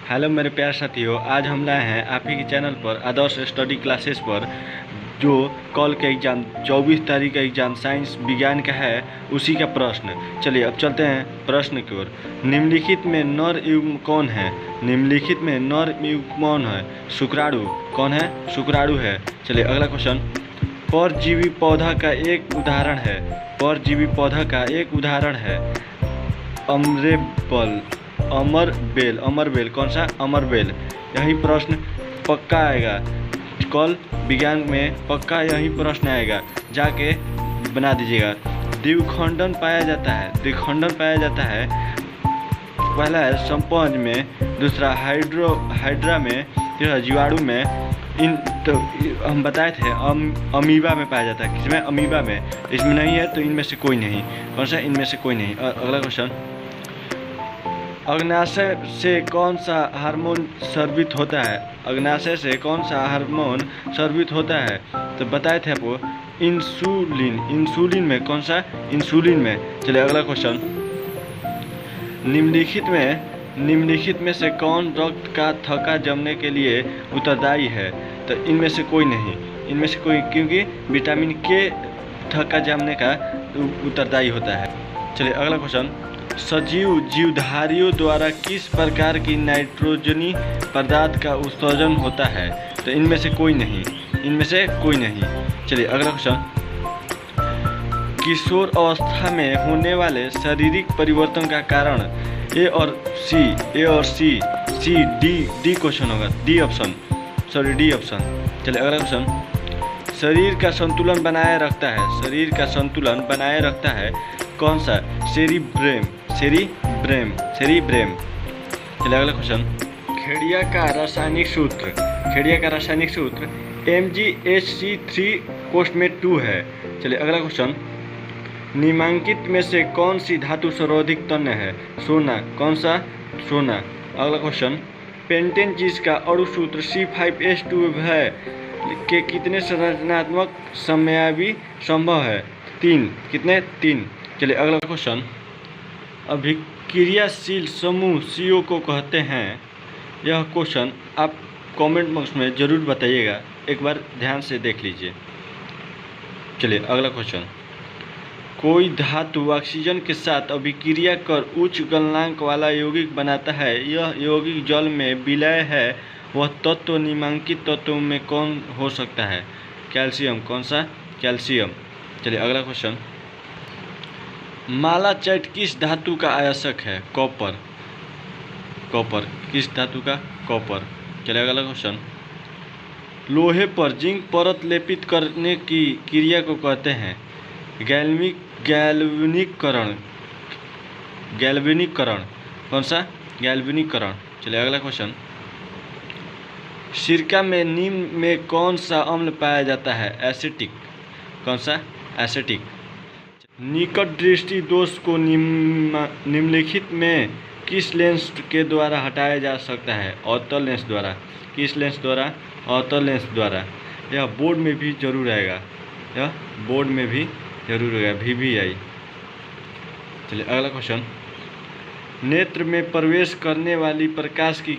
Hello मेरे प्यारे साथियों, आज हम लाए हैं आप ही के चैनल पर आदर्श स्टडी क्लासेस पर जो कल का एग्ज़ाम 24 तारीख का एग्ज़ाम साइंस विज्ञान का है उसी का प्रश्न। चलिए अब चलते हैं प्रश्न की ओर। निम्नलिखित में नर युग्म कौन है? निम्नलिखित में नर युग्म कौन है? शुक्राणु। कौन है? शुक्राणु है। चलिए अगला क्वेश्चन। परजीवी पौधा का एक उदाहरण है। परजीवी पौधा का एक उदाहरण है अमरेबल, अमरबेल। अमरबेल कौन सा? अमरबेल। यही प्रश्न पक्का आएगा, कल विज्ञान में पक्का यही प्रश्न आएगा, जाके बना दीजिएगा। द्विखंडन पाया जाता है। द्विखंडन पाया जाता है, पहला है संपंज में, दूसरा हाइड्रा में, तीसरा जीवाणु में। इन तो हम बताए थे अमीबा में पाया जाता है। किसमें? अमीबा में। इसमें नहीं है तो इनमें से कोई नहीं। कौन सा? इनमें से कोई नहीं। अगला क्वेश्चन। अग्नाशय से कौन सा हार्मोन स्रावित होता है? अग्नाशय से कौन सा हार्मोन स्रावित होता है? तो बताए थे आपको इंसुलिन। इंसुलिन में। कौन सा? इंसुलिन में। चलिए अगला क्वेश्चन। निम्नलिखित में से कौन रक्त का थक्का जमने के लिए उत्तरदायी है? तो इनमें से कोई नहीं। इनमें से कोई, क्योंकि विटामिन के थक्का जमने का उत्तरदायी होता है। चलिए अगला क्वेश्चन। सजीव जीवधारियों द्वारा किस प्रकार की नाइट्रोजनी पदार्थ का उत्सर्जन होता है? तो इनमें से कोई नहीं। इनमें से कोई नहीं। चलिए अगला क्वेश्चन। किशोर अवस्था में होने वाले शारीरिक परिवर्तन का कारण ए और सी डी क्वेश्चन होगा। D option. चलिए अगला क्वेश्चन। शरीर का संतुलन बनाए रखता है। शरीर का संतुलन बनाए रखता है कौन सा? सेरिब्रेम। चलिए अगला क्वेश्चन। खेड़िया का रासायनिक सूत्र MgHC3 है। चलिए अगला क्वेश्चन। निम्नलिखित में से कौन सी धातु सर्वाधिक तन्य है? सोना। कौन सा? सोना। अगला क्वेश्चन। पेंटेन चीज का अणु सूत्र C5H2 है के कितने संरचनात्मक समयावधि संभव है? 3। कितने? 3। चलिए अगला क्वेश्चन। अभिक्रियाशील समूह CO को कहते हैं। यह क्वेश्चन आप कमेंट बॉक्स में ज़रूर बताइएगा, एक बार ध्यान से देख लीजिए। चलिए अगला क्वेश्चन। कोई धातु ऑक्सीजन के साथ अभिक्रिया कर उच्च गलनांक वाला यौगिक बनाता है। यह यौगिक जल में विलय है। वह तत्व निम्नलिखित तत्वों में कौन हो सकता है? कैल्शियम। कौन सा? कैल्शियम। चलिए अगला क्वेश्चन। मालाचाइट किस धातु का आयस्क है? कॉपर। किस धातु का? कॉपर। चलिए अगला क्वेश्चन। लोहे पर जिंक परत लेपित करने की क्रिया को कहते हैं गैल्वेनिकरण। कौन सा? गैल्वेनिकरण। चलिए अगला क्वेश्चन। सिरका में निम्न में कौन सा अम्ल पाया जाता है? एसिटिक। कौन सा? एसिटिक। निकट दृष्टि दोष को निम्नलिखित में किस लेंस के द्वारा हटाया जा सकता है? अवतल लेंस द्वारा। किस लेंस द्वारा? अवतल लेंस द्वारा। यह बोर्ड में भी जरूर आएगा। VVI। चलिए अगला क्वेश्चन। नेत्र में प्रवेश करने वाली प्रकाश की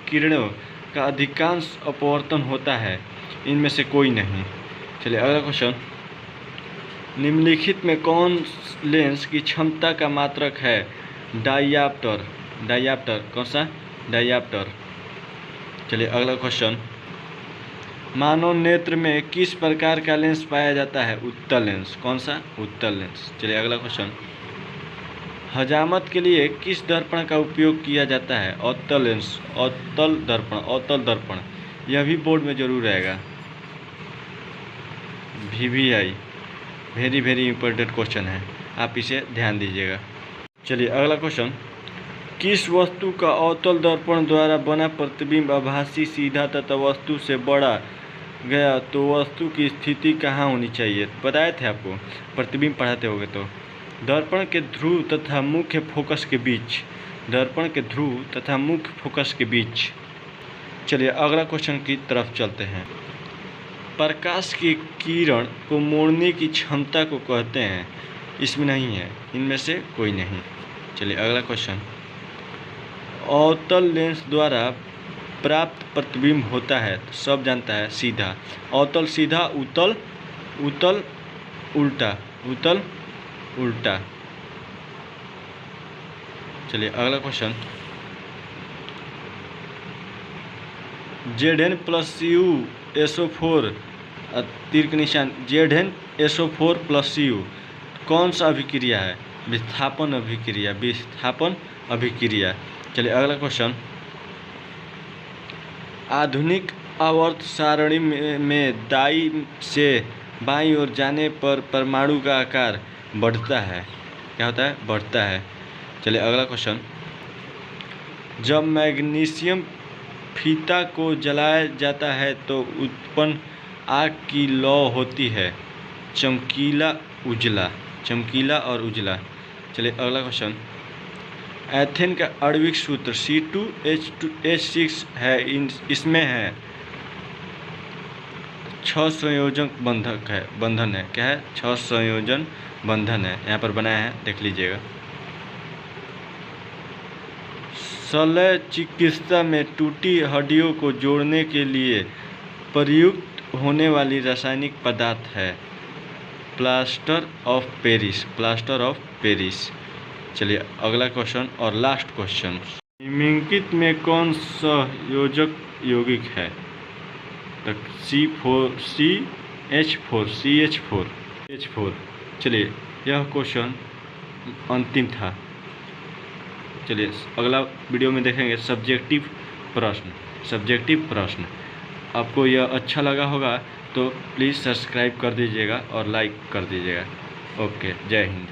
किरणों का अधिकांश अपवर्तन होता है। इनमें से कोई नहीं। चलिए अगला क्वेश्चन। निम्नलिखित में कौन लेंस की क्षमता का मात्रक है? डायप्टर। कौन सा? डायप्टर। चलिए अगला क्वेश्चन। मानव नेत्र में किस प्रकार का लेंस पाया जाता है? उत्तल लेंस। कौन सा? उत्तल लेंस। चलिए अगला क्वेश्चन। हजामत के लिए किस दर्पण का उपयोग किया जाता है? अवतल लेंस। अवतल दर्पण। यह भी बोर्ड में जरूर आएगा। VVI वेरी इंपॉर्टेंट क्वेश्चन है, आप इसे ध्यान दीजिएगा। चलिए अगला क्वेश्चन। किस वस्तु का अवतल दर्पण द्वारा बना प्रतिबिंब आभासी सीधा तथा वस्तु से बड़ा गया तो वस्तु की स्थिति कहाँ होनी चाहिए? बताए थे आपको, प्रतिबिंब पढ़ाते होंगे तो। दर्पण के ध्रुव तथा मुख्य फोकस के बीच। चलिए अगला क्वेश्चन की तरफ चलते हैं। प्रकाश की किरण को मोड़ने की क्षमता को कहते हैं। इसमें नहीं है। इनमें से कोई नहीं। चलिए अगला क्वेश्चन। अवतल लेंस द्वारा प्राप्त प्रतिबिंब होता है? तो सब जानता है, सीधा। अवतल सीधा, उत्तल उत्तल उल्टा, उत्तल उल्टा। चलिए अगला क्वेश्चन, Zn+cu तीर के निशान, Zn+cu कौन सा अभिक्रिया है? विस्थापन अभिक्रिया, विस्थापन अभिक्रिया। चलिए अगला क्वेश्चन, आधुनिक आवर्त सारणी में दाईं से बाईं ओर जाने पर परमाणु का आकार बढ़ता है। क्या होता है? बढ़ता है। चलिए अगला क्वेश्चन, जब मैग्नीशियम फीता को जलाया जाता है तो उत्पन्न आग की लौ होती है? चमकीला उजला, चमकीला और उजला। चलिए अगला क्वेश्चन, एथेन का आणविक सूत्र C2H6 है, इसमें है 6 संयोजन बंधन है। क्या है? 6 संयोजन बंधन है, यहाँ पर बनाया है, देख लीजिएगा। शल्य चिकित्सा में टूटी हड्डियों को जोड़ने के लिए प्रयुक्त होने वाली रासायनिक पदार्थ है plaster of Paris, plaster of Paris. चलिए अगला क्वेश्चन और लास्ट क्वेश्चन, निम्नलिखित में कौन सा योजक यौगिक है? तो CH4। चलिए यह क्वेश्चन अंतिम था। चलिए अगला वीडियो में देखेंगे सब्जेक्टिव प्रश्न। आपको यह अच्छा लगा होगा तो प्लीज़ सब्सक्राइब कर दीजिएगा और लाइक कर दीजिएगा। ओके, जय हिंद।